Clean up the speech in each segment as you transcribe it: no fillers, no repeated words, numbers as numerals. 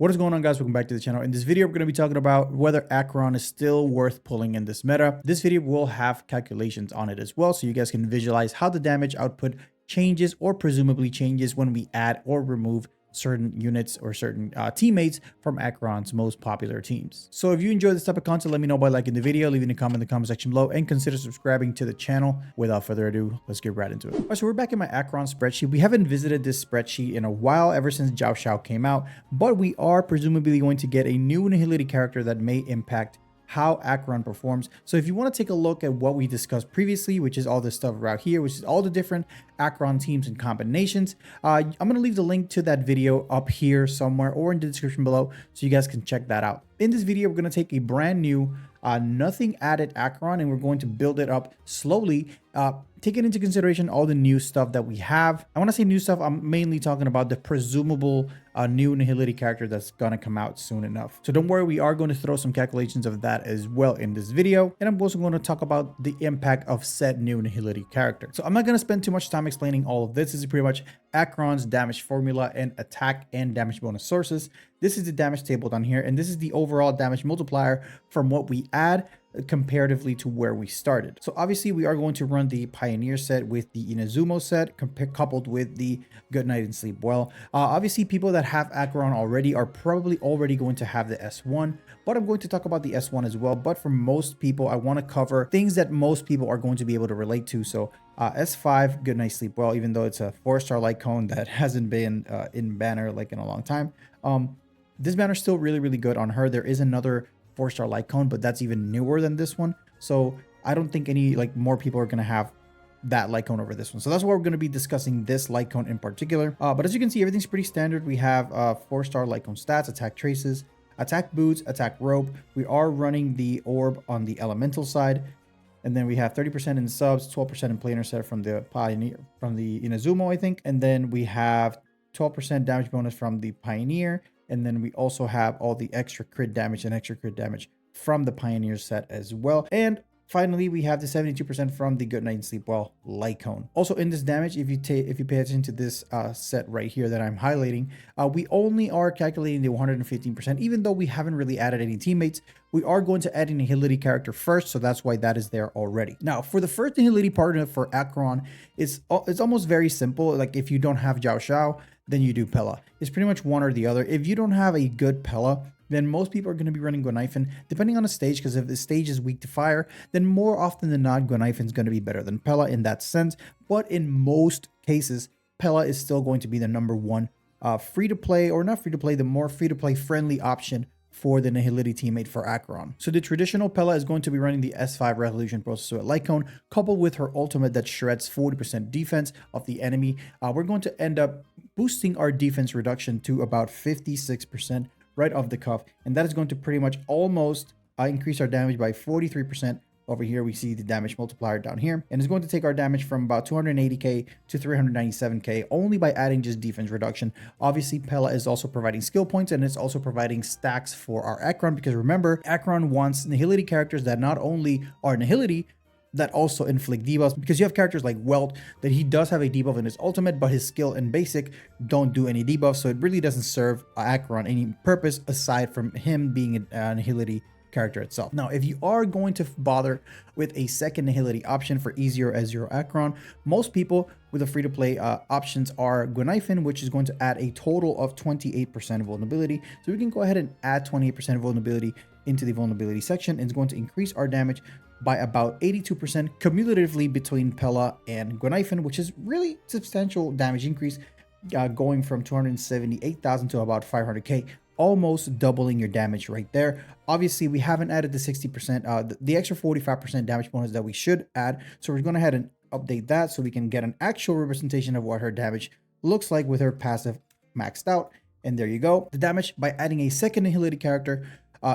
What is going on, guys? Welcome back to the channel. In this video, we're going to be talking about whether Acheron is still worth pulling in this meta. This video will have calculations on it as well, so you guys can visualize how the damage output changes or presumably changes when we add or remove certain units or certain teammates from Acheron's most popular teams. So if you enjoy this type of content, let me know by liking the video, leaving a comment in the comment section below, and consider subscribing to the channel. Without further ado, let's get right into it. All right, so we're back in my Acheron spreadsheet. We haven't visited this spreadsheet in a while, ever since Zhao Xiao came out, but we are presumably going to get a new Nihility character that may impact how Acheron performs. So if you want to take a look at what we discussed previously, which is all this stuff right here, which is all the different Acheron teams and combinations, I'm going to leave the link to that video up here somewhere or in the description below so you guys can check that out. In this video, we're going to take a brand new nothing added Acheron and we're going to build it up slowly, taking into consideration all the new stuff that we have. I want to say new stuff, I'm mainly talking about the presumable new Nihility character that's going to come out soon enough. So don't worry, we are going to throw some calculations of that as well in this video. And I'm also going to talk about the impact of said new Nihility character. So I'm not going to spend too much time explaining all of this. This is pretty much Acheron's damage formula and attack and damage bonus sources. This is the damage table down here, and this is the overall damage multiplier from what we add comparatively to where we started. So obviously we are going to run the Pioneer set with the Izumo set coupled with the Good Night and Sleep Well. Obviously people that have Acheron already are probably already going to have the S1, but I'm going to talk about the S1 as well. But for most people, I want to cover things that most people are going to be able to relate to. So S5, Good Night Sleep Well, even though it's a 4-star light cone that hasn't been in banner like in a long time. This banner is still really good on her. There is another 4-star light cone, but that's even newer than this one. So I don't think any more people are going to have that light cone over this one. So that's why we're going to be discussing this light cone in particular. But as you can see, everything's pretty standard. We have 4-star light cone stats, attack traces, attack boots, attack rope. We are running the orb on the elemental side. And then we have 30% in subs, 12% in planar set from the Pioneer, from the Izumo, I think. And then we have 12% damage bonus from the Pioneer. And then we also have all the extra crit damage and extra crit damage from the Pioneer set as well. And finally, we have the 72% from the Good Night and Sleep Well light cone. Also in this damage, if you pay attention to this set right here that I'm highlighting, we only are calculating the 115%, even though we haven't really added any teammates. We are going to add a Nihility character first, so that's why that is there already. Now, for the first Nihility partner for Acheron, it's almost very simple. Like if you don't have Zhao Xiao, then you do Pela. It's pretty much one or the other. If you don't have a good Pela, then most people are going to be running Guin, depending on the stage, because if the stage is weak to fire, then more often than not, Guin is going to be better than Pela in that sense. But in most cases, Pela is still going to be the number one free-to-play, or not free-to-play, the more free-to-play friendly option for the Nihility teammate for Acheron. So the traditional Pela is going to be running the S5 Revolution Processor at light cone, coupled with her ultimate that shreds 40% defense of the enemy. We're going to end up boosting our defense reduction to about 56% right off the cuff, and that is going to pretty much almost increase our damage by 43%. Over here we see the damage multiplier down here, and it's going to take our damage from about 280k to 397k only by adding just defense reduction. Obviously Pela is also providing skill points, and it's also providing stacks for our Acheron, because remember, Acheron wants Nihility characters that not only are Nihility, that also inflict debuffs, because you have characters like Welt that he does have a debuff in his ultimate, but his skill and basic don't do any debuffs, so it really doesn't serve Acheron any purpose aside from him being a Nihility character itself. Now, if you are going to bother with a second Nihility option for easier S0 Acheron, most people with the free-to-play options are Guin, which is going to add a total of 28% vulnerability. So we can go ahead and add 28% vulnerability into the vulnerability section, and it's going to increase our damage by about 82% cumulatively between Pela and Guin, which is really substantial damage increase, going from 278,000 to about 500k, almost doubling your damage right there. Obviously, we haven't added the 60%, the extra 45% damage bonus that we should add. So we're going to head and update that so we can get an actual representation of what her damage looks like with her passive maxed out. And there you go. The damage by adding a second Nihility character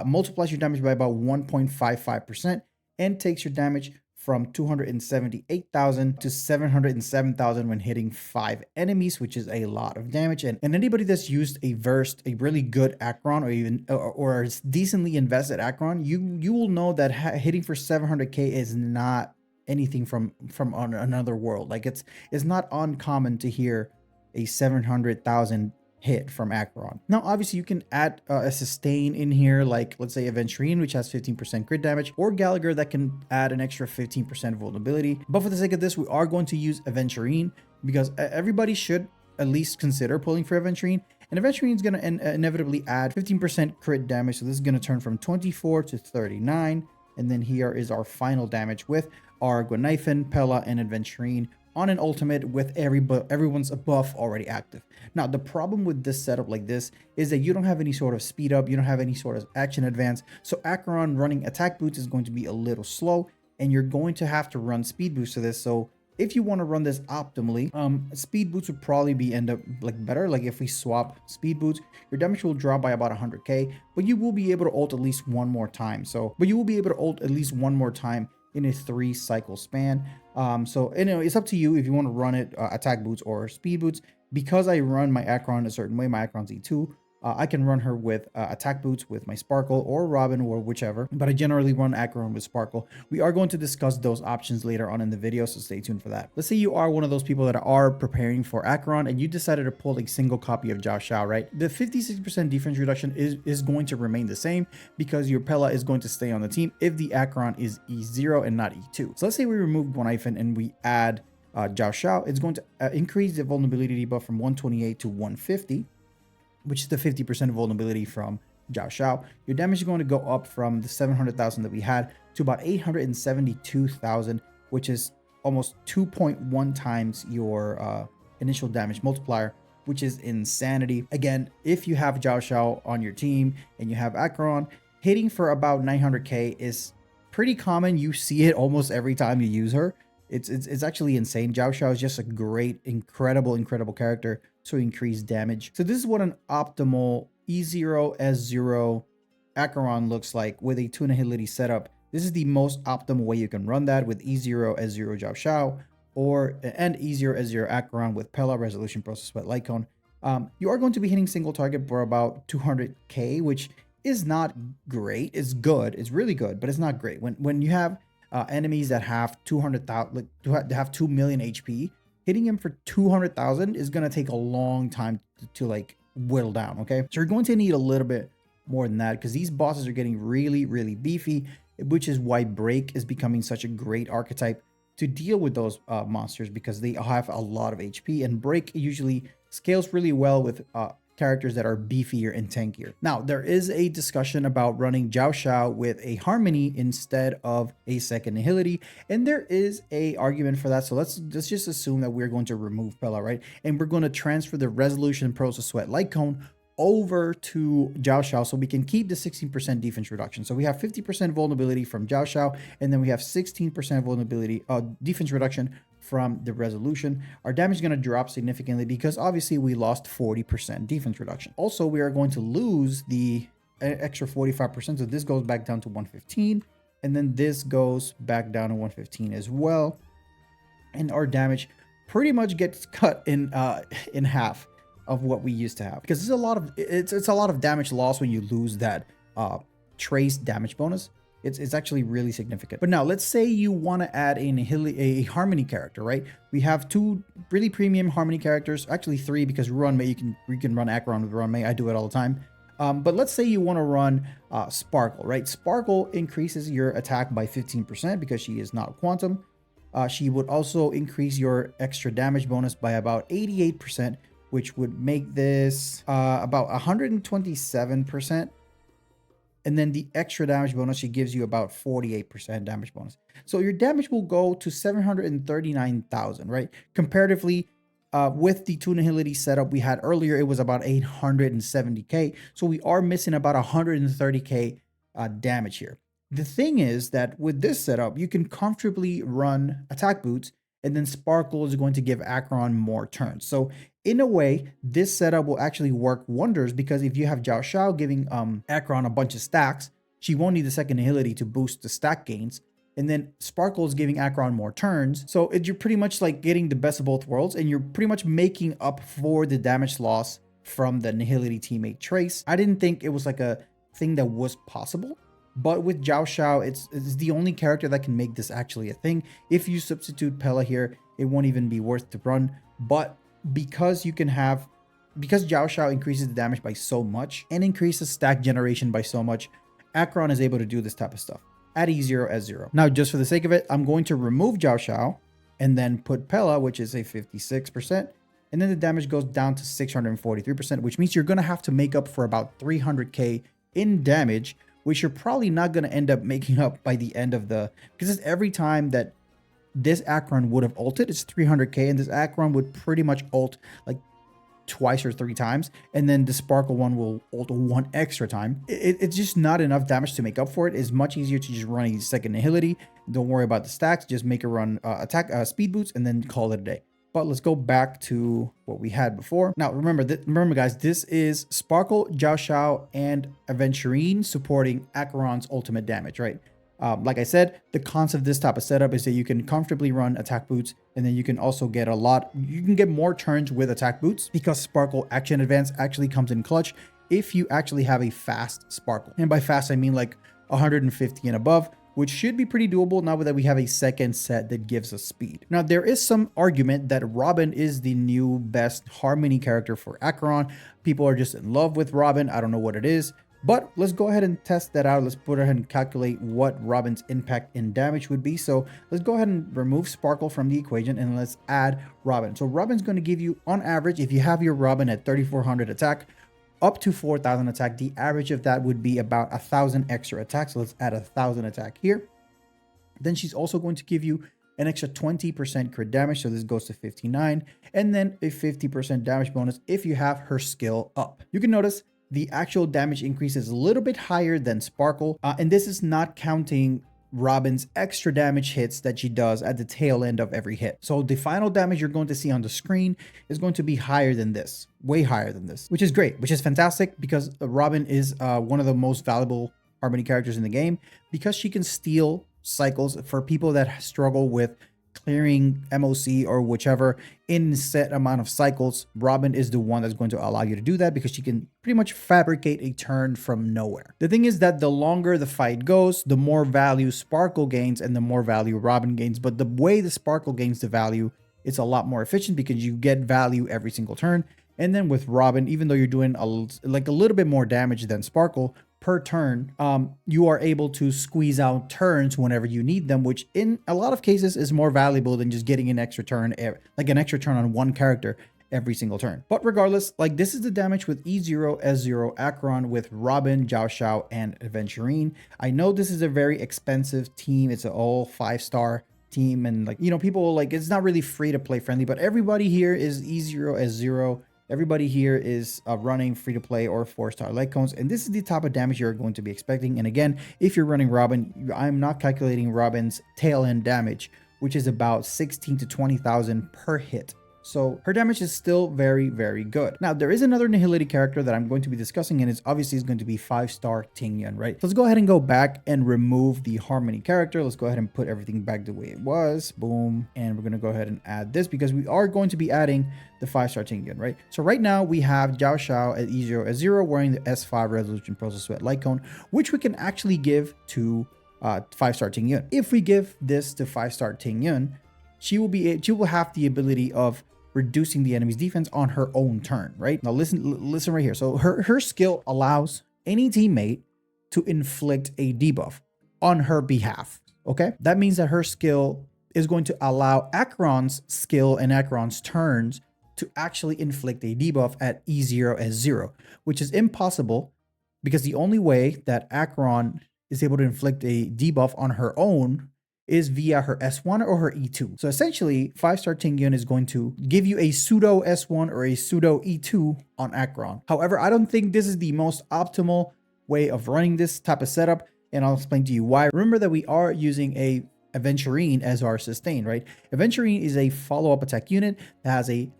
multiplies your damage by about 1.55% and takes your damage from 278,000 to 707,000 when hitting 5 enemies, which is a lot of damage. And anybody that's used a really good Acheron, or even or decently invested Acheron, you will know that hitting for 700k is not anything from another world. Like it's not uncommon to hear a 700,000 hit from Acheron. Now, obviously, you can add a sustain in here, like let's say Aventurine, which has 15% crit damage, or Gallagher that can add an extra 15% vulnerability. But for the sake of this, we are going to use Aventurine because everybody should at least consider pulling for Aventurine. And Aventurine is going to inevitably add 15% crit damage. So this is going to turn from 24 to 39. And then here is our final damage with our Guin, Pela, and Aventurine on an ultimate with everyone's buff already active. Now, the problem with this setup like this is that you don't have any sort of speed up, you don't have any sort of action advance. So Acheron running attack boots is going to be a little slow, and you're going to have to run speed boosts to this. So if you want to run this optimally, speed boots would probably end up like better. Like if we swap speed boots, your damage will drop by about 100k, but you will be able to ult at least one more time. In a 3 cycle span. So anyway, it's up to you if you want to run it attack boots or speed boots. Because I run my Acheron a certain way, my Acheron's E2, I can run her with attack boots with my Sparkle or Robin or whichever, but I generally run Acheron with Sparkle. We are going to discuss those options later on in the video, so stay tuned for that. Let's say you are one of those people that are preparing for Acheron and you decided to pull a single copy of Zhao Xiao, right? The 56% defense reduction is going to remain the same because your Pela is going to stay on the team if the Acheron is E0 and not E2. So let's say we remove Guin and we add Zhao Xiao. It's going to increase the vulnerability debuff from 128 to 150. Which is the 50% vulnerability from Zhao Xiao. Your damage is going to go up from the 700,000 that we had to about 872,000, which is almost 2.1 times your initial damage multiplier, which is insanity. Again, if you have Zhao Xiao on your team and you have Acheron, hitting for about 900k is pretty common. You see it almost every time you use her. It's actually insane. Zhao Xiao is just a great, incredible character to increase damage. So this is what an optimal E0 S0 Acheron looks like with a 2 Nihility setup. This is the most optimal way you can run that with E0 S0 Zhao Xiao and E0 S0 Acheron with Pela, Resolution, Process, Sweat, Light Cone. You are going to be hitting single target for about 200k, which is not great. It's good. It's really good, but it's not great. When you have enemies that have 200,000, like have 2 million HP, hitting him for 200,000 is going to take a long time to like whittle down. Okay, so you're going to need a little bit more than that because these bosses are getting really beefy, which is why Break is becoming such a great archetype to deal with those monsters, because they have a lot of HP, and Break usually scales really well with characters that are beefier and tankier. Now, there is a discussion about running Zhao Xiao with a Harmony instead of a second Nihility, and there is a argument for that. So let's just assume that we're going to remove Pela, right? And we're going to transfer the Resolution, Process, Sweat, Light Cone over to Zhao Xiao so we can keep the 16% defense reduction. So we have 50% vulnerability from Zhao Xiao, and then we have 16% vulnerability defense reduction from the Resolution. Our damage is going to drop significantly because obviously we lost 40% defense reduction. Also, we are going to lose the extra 45%, so this goes back down to 115, and then this goes back down to 115 as well, and our damage pretty much gets cut in half of what we used to have, because it's a lot of damage loss when you lose that trace damage bonus. It's actually really significant. But now let's say you want to add a Harmony character, right? We have 2 really premium Harmony characters, actually 3, because Run May, you can run Acheron with Run May. I do it all the time. But let's say you want to run Sparkle, right? Sparkle increases your attack by 15% because she is not quantum. She would also increase your extra damage bonus by about 88%, which would make this about 127%. And then the extra damage bonus, she gives you about 48% damage bonus. So your damage will go to 739,000, right? Comparatively, with the 2 Nihility setup we had earlier, it was about 870k. So we are missing about 130k damage here. The thing is that with this setup, you can comfortably run attack boots, and then Sparkle is going to give Acheron more turns. So in a way, this setup will actually work wonders, because if you have Zhao Xiao giving Acheron a bunch of stacks, she won't need the second Nihility to boost the stack gains. And then Sparkle is giving Acheron more turns. So you're pretty much like getting the best of both worlds, and you're pretty much making up for the damage loss from the Nihility teammate Trace. I didn't think it was like a thing that was possible, but with Zhao Xiao, it's the only character that can make this actually a thing. If you substitute Pela here, it won't even be worth to run. But because you can have because Jiao Shao increases the damage by so much and increases stack generation by so much, Acheron is able to do this type of stuff at E0 S0. Now, just for the sake of it, I'm going to remove Jiao Shao and then put Pela, which is a 56%. And then the damage goes down to 643%, which means you're going to have to make up for about 300k in damage, which you're probably not going to end up making up by the end of the, because every time that this Acheron would have ulted, it's 300k, and this Acheron would pretty much ult like twice or 3 times, and then the Sparkle one will ult 1 extra time. It's just not enough damage to make up for it. It's much easier to just run a second Nihility. Don't worry about the stacks, just make it run attack speed boots and then call it a day. But let's go back to what we had before. Now, remember guys, this is Sparkle, Jiao Shao, and Aventurine supporting Acheron's ultimate damage, right? Like I said, the concept of this type of setup is that you can comfortably run attack boots, and then you can also get you can get more turns with attack boots because Sparkle Action Advance actually comes in clutch if you actually have a fast Sparkle. And by fast, I mean like 150 and above, which should be pretty doable now that we have a second set that gives us speed. Now, there is some argument that Robin is the new best Harmony character for Acheron. People are just in love with Robin. I don't know what it is, but let's go ahead and test that out. Let's put ahead and calculate what Robin's impact in damage would be. So let's go ahead and remove Sparkle from the equation and let's add Robin. So Robin's going to give you, on average, if you have your Robin at 3400 attack, up to 4000 attack, the average of that would be about 1000 extra attack. So let's add 1000 attack here. Then she's also going to give you an extra 20% crit damage. So this goes to 59, and then a 50% damage bonus if you have her skill up. You can notice the actual damage increase is a little bit higher than Sparkle. And this is not counting Robin's extra damage hits that she does at the tail end of every hit. So the final damage you're going to see on the screen is going to be higher than this, way higher than this, which is great, which is fantastic because Robin is one of the most valuable Harmony characters in the game because she can steal cycles for people that struggle with clearing MOC or whichever in set amount of cycles. Robin is the one that's going to allow you to do that because she can pretty much fabricate a turn from nowhere. The thing is that the longer the fight goes, the more value Sparkle gains and the more value Robin gains. But the way the Sparkle gains the value, it's a lot more efficient because you get value every single turn. And then with Robin, even though you're doing a little bit more damage than Sparkle per turn, you are able to squeeze out turns whenever you need them, which in a lot of cases is more valuable than just getting an extra turn, like an extra turn on one character every single turn. But regardless, like this is the damage with E0, S0, Acheron with Robin, Jiao Shao, and Aventurine. I know this is a very expensive team. It's an all 5-star team, and like, you know, people like, it's not really free to play friendly, but everybody here is E0, S0. Everybody here is running free-to-play or 4-star light cones, and this is the type of damage you're going to be expecting. And again, if you're running Robin, I'm not calculating Robin's tail-end damage, which is about 16 to 20,000 per hit. So her damage is still very, very good. Now, there is another Nihility character that I'm going to be discussing, and it's obviously going to be 5-star Tingyun, right? So let's go ahead and go back and remove the Harmony character. Let's go ahead and put everything back the way it was. Boom. And we're going to go ahead and add this because we are going to be adding the 5-star Tingyun, right? So right now we have Jiao Shao at E0 S0 wearing the S5 Resolution Process Sweat Light Cone, which we can actually give to 5-star Tingyun. If we give this to 5-star Tingyun, she will have the ability of reducing the enemy's defense on her own turn, right? Now listen right here. So her skill allows any teammate to inflict a debuff on her behalf, okay? That means that her skill is going to allow Acheron's skill and Acheron's turns to actually inflict a debuff at E0 S0, which is impossible because the only way that Acheron is able to inflict a debuff on her own is via her S1 or her E2. So essentially, 5-star Tingyun is going to give you a pseudo S1 or a pseudo E2 on Acheron. However, I don't think this is the most optimal way of running this type of setup, and I'll explain to you why. Remember that we are using a Aventurine as our sustain, right? Aventurine is a follow-up attack unit that has a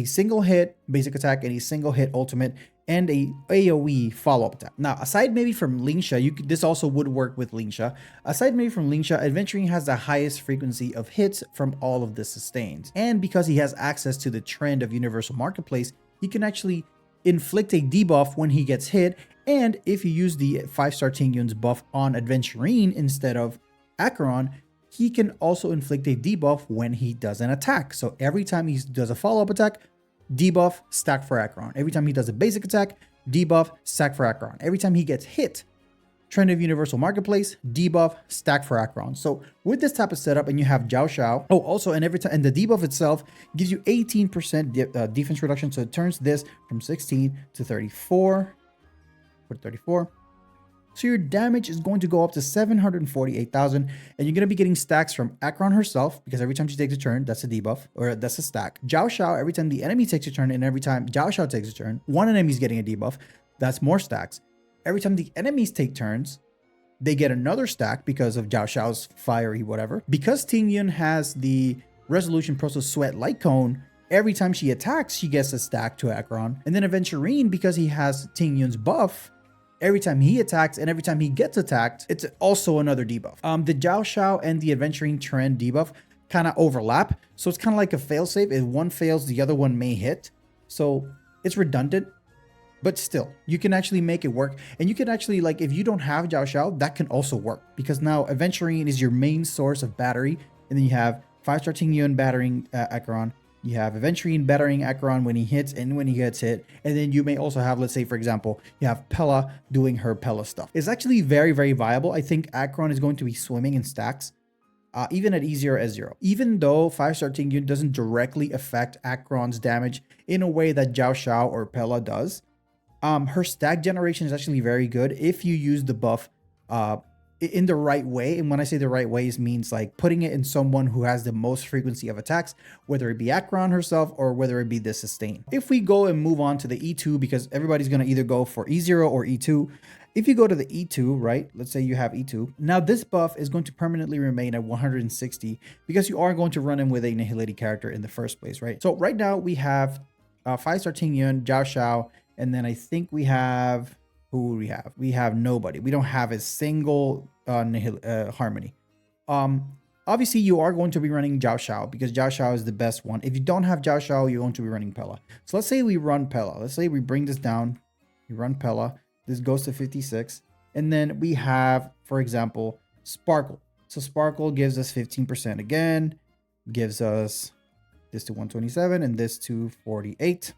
single hit basic attack and a single hit ultimate and a AoE follow-up attack. Now, aside maybe from Lingsha, this also would work with Lingsha. Aside maybe from Lingsha, Aventurine has the highest frequency of hits from all of the sustains. And because he has access to the trend of Universal Marketplace, he can actually inflict a debuff when he gets hit. And if you use the 5-star Tingyun's buff on Aventurine instead of Acheron, he can also inflict a debuff when he does an attack. So every time he does a follow-up attack, debuff, stack for Acheron. Every time he does a basic attack, debuff, stack for Acheron. Every time he gets hit, Trend of Universal Marketplace, debuff, stack for Acheron. So with this type of setup, and you have Jiao Xiao. Oh, also, and every time, and the debuff itself gives you 18% defense reduction. So it turns this from 16 to 34. Put 34. So your damage is going to go up to 748,000, and you're going to be getting stacks from Acheron herself, because every time she takes a turn, that's a debuff, or that's a stack. Jiao Xiao, every time the enemy takes a turn, and every time Jiao Xiao takes a turn, one enemy is getting a debuff. That's more stacks. Every time the enemies take turns, they get another stack because of Jiao Xiao's fiery whatever. Because Tingyun has the Resolution Process Sweat Light Cone, every time she attacks, she gets a stack to Acheron. And then Aventurine, because he has Tingyun's buff, every time he attacks and every time he gets attacked, it's also another debuff. The Jiao Xiao and the Aventurine trend debuff kind of overlap. So it's kind of like a failsafe. If one fails, the other one may hit. So it's redundant. But still, you can actually make it work. And you can actually, like, if you don't have Jiao Xiao, that can also work. Because now Aventurine is your main source of battery. And then you have 5-star Tingyun battering Acheron. You have Aventurine battering Acheron when he hits and when he gets hit. And then you may also have, let's say, for example, you have Pela doing her Pela stuff. It's actually very, very viable. I think Acheron is going to be swimming in stacks. Even at E0, S0. Even though 5-star Tingyun doesn't directly affect Acheron's damage in a way that Jiao Xiao or Pela does. Her stack generation is actually very good if you use the buff in the right way. And when I say the right ways, means like putting it in someone who has the most frequency of attacks, whether it be Acheron herself or whether it be the sustain. If we go and move on to the E2, because everybody's going to either go for E0 or E2. If you go to the E2, right, let's say you have E2. Now this buff is going to permanently remain at 160 because you are going to run in with a Nihility character in the first place, right? So right now we have 5-star Tingyun, Jiao Xiao, and then I think we have, who do we have? We have nobody. We don't have a single Harmony. Obviously, you are going to be running Jiao Xiao because Jiao Xiao is the best one. If you don't have Jiao Xiao, you're going to be running Pela. So let's say we run Pela. Let's say we bring this down. We run Pela. This goes to 56. And then we have, for example, Sparkle. So Sparkle gives us 15% again. Gives us this to 127 and this to 48.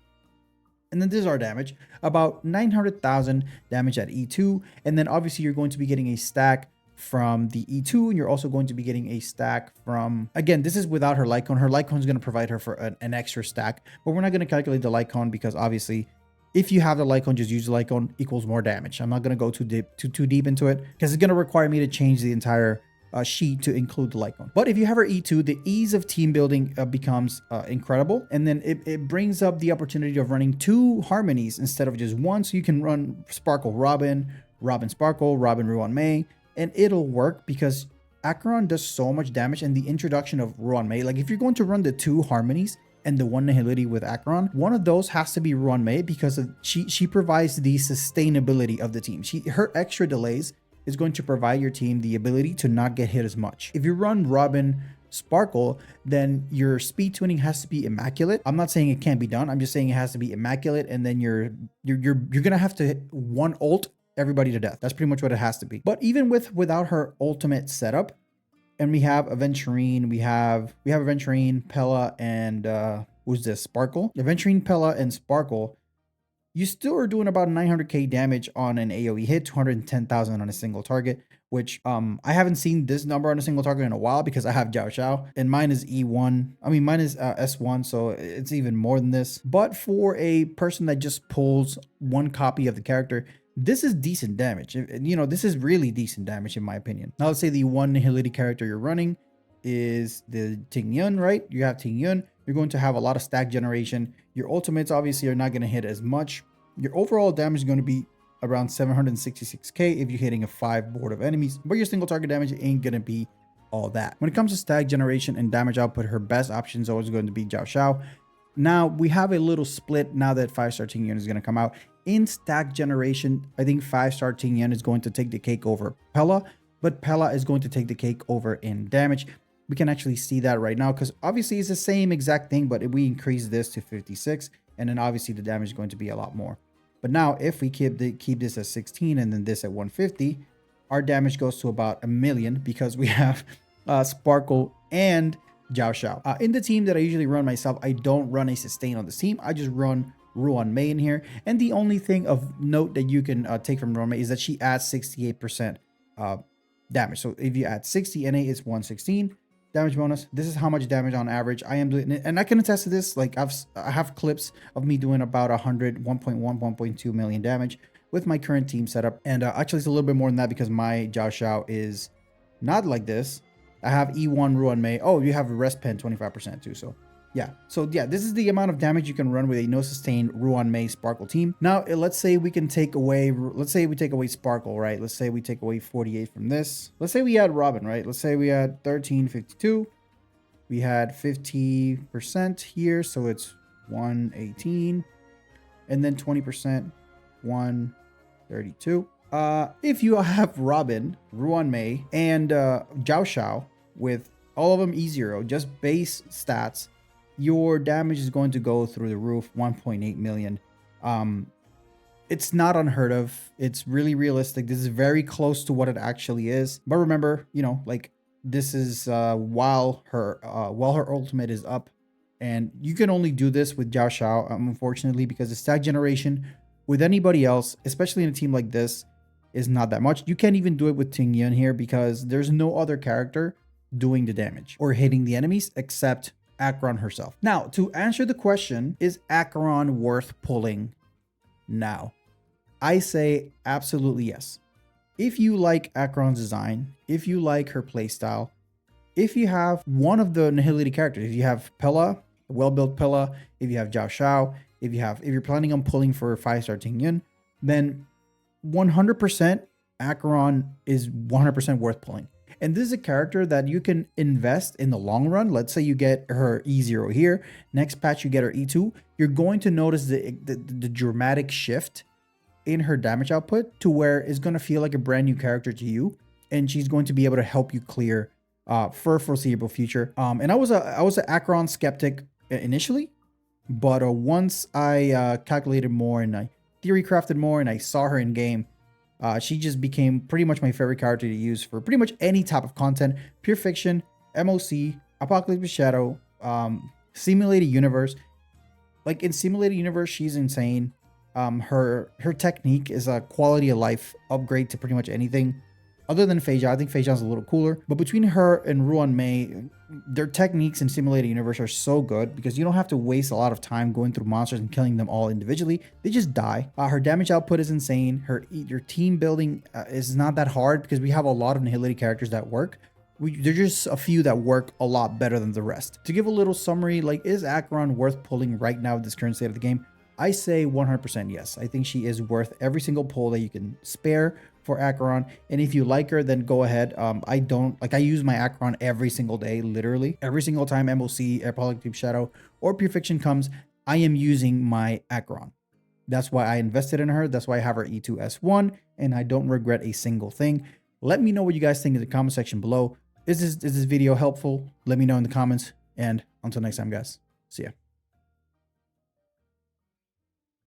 And then this is our damage, about 900,000 damage at E2. And then obviously you're going to be getting a stack from the E2. And you're also going to be getting a stack from, again, this is without her light cone. Her light cone is going to provide her for an extra stack. But we're not going to calculate the light cone because obviously if you have the light cone, just use the light cone equals more damage. I'm not going to go too deep into it because it's going to require me to change the entire sheet to include the light cone. But if you have her E2, the ease of team building becomes incredible. And then it brings up the opportunity of running 2 harmonies instead of just one. So you can run Sparkle Robin, Robin Sparkle, Robin Ruan Mei, and it'll work because Acheron does so much damage. And the introduction of Ruan Mei, like if you're going to run the 2 harmonies and the 1 Nihility with Acheron, one of those has to be Ruan Mei because she provides the sustainability of the team. Her extra delays is going to provide your team the ability to not get hit as much. If you run Robin Sparkle, then your speed tuning has to be immaculate. I'm not saying it can't be done. I'm just saying it has to be immaculate, and then you're gonna have to hit 1 ult everybody to death. That's pretty much what it has to be. But even without her ultimate setup, and we have Aventurine, we have Aventurine, Pela, and who's this? Sparkle. Aventurine, Pela, and Sparkle. You still are doing about 900k damage on an AoE hit, 210,000 on a single target, which I haven't seen this number on a single target in a while because I have Jiao Xiao and mine is E1. I mean, mine is S1, so it's even more than this. But for a person that just pulls 1 copy of the character, this is decent damage. You know, this is really decent damage in my opinion. Now let's say the 1 Nihility character you're running is the Tingyun, right? You have Tingyun. You're going to have a lot of stack generation. Your ultimates obviously are not going to hit as much. Your overall damage is going to be around 766k if you're hitting a 5 board of enemies, but your single target damage ain't going to be all that. When it comes to stack generation and damage output, her best option is always going to be Jiao Xiao. Now we have a little split now that 5-star Tingyun is going to come out. In stack generation, I think 5-star Tingyun is going to take the cake over Pela, but Pela is going to take the cake over in damage. We can actually see that right now because obviously it's the same exact thing, but if we increase this to 56, and then obviously the damage is going to be a lot more. But now if we keep this at 16 and then this at 150, our damage goes to about 1 million because we have Sparkle and Zhao Shao. In the team that I usually run myself, I don't run a sustain on this team. I just run Ruan Mei in here. And the only thing of note that you can take from Ruan Mei is that she adds 68% damage. So if you add 60 NA, it's 116 damage bonus. This is how much damage on average I am doing, and I can attest to this. Like I have clips of me doing about 1.1, 1.2 million damage with my current team setup. And actually it's a little bit more than that because my Zhao Shao is not like this. I have E1 Ruan Mei. Oh, you have a rest pen 25% too. So yeah, this is the amount of damage you can run with a no sustain Ruan Mei Sparkle team. Now, let's say we can take away, Sparkle, right? Let's say we take away 48 from this. Let's say we add Robin, right? Let's say we had 1352. We had 50% here, so it's 118. And then 20%, 132. If you have Robin, Ruan Mei, and Zhao Shao with all of them E0, just base stats, your damage is going to go through the roof, 1.8 million. It's not unheard of. It's really realistic. This is very close to what it actually is. But remember, you know, like this is while her ultimate is up, and you can only do this with Zhao Shao, unfortunately, because the stack generation with anybody else, especially in a team like this, is not that much. You can't even do it with Tingyun here because there's no other character doing the damage or hitting the enemies except Acheron herself. Now, to answer the question, is Acheron worth pulling now? I say absolutely yes. If you like Acheron's design, if you like her playstyle, if you have one of the Nihility characters, if you have Pela, well-built Pela, if you have Zhao Shao, if you're planning on pulling for 5-star Tingyun, then 100% Acheron is 100% worth pulling. And this is a character that you can invest in the long run. Let's say you get her E0 here. Next patch, you get her E2. You're going to notice the dramatic shift in her damage output to where it's going to feel like a brand new character to you. And she's going to be able to help you clear for foreseeable future. And I was an Acheron skeptic initially. But once I calculated more and I theory crafted more and I saw her in game, she just became pretty much my favorite character to use for pretty much any type of content. Pure fiction, MOC, Apocalypse Shadow, Simulated Universe. Like in Simulated Universe, she's insane. Her technique is a quality of life upgrade to pretty much anything. Other than Fei Zhao, I think Fei Zhao's a little cooler. But between her and Ruan Mei, their techniques in Simulated Universe are so good because you don't have to waste a lot of time going through monsters and killing them all individually. They just die. Her damage output is insane. Your team building is not that hard because we have a lot of Nihility characters that work. There's just a few that work a lot better than the rest. To give a little summary, like, is Acheron worth pulling right now with this current state of the game? I say 100% yes. I think she is worth every single pull that you can spare for Acheron. And if you like her, then go ahead. I use my Acheron every single day, literally. Every single time MOC, Apocalypse Shadow, or Pure Fiction comes, I am using my Acheron. That's why I invested in her. That's why I have her E2 S1, and I don't regret a single thing. Let me know what you guys think in the comment section below. Is this video helpful? Let me know in the comments. And until next time, guys. See ya.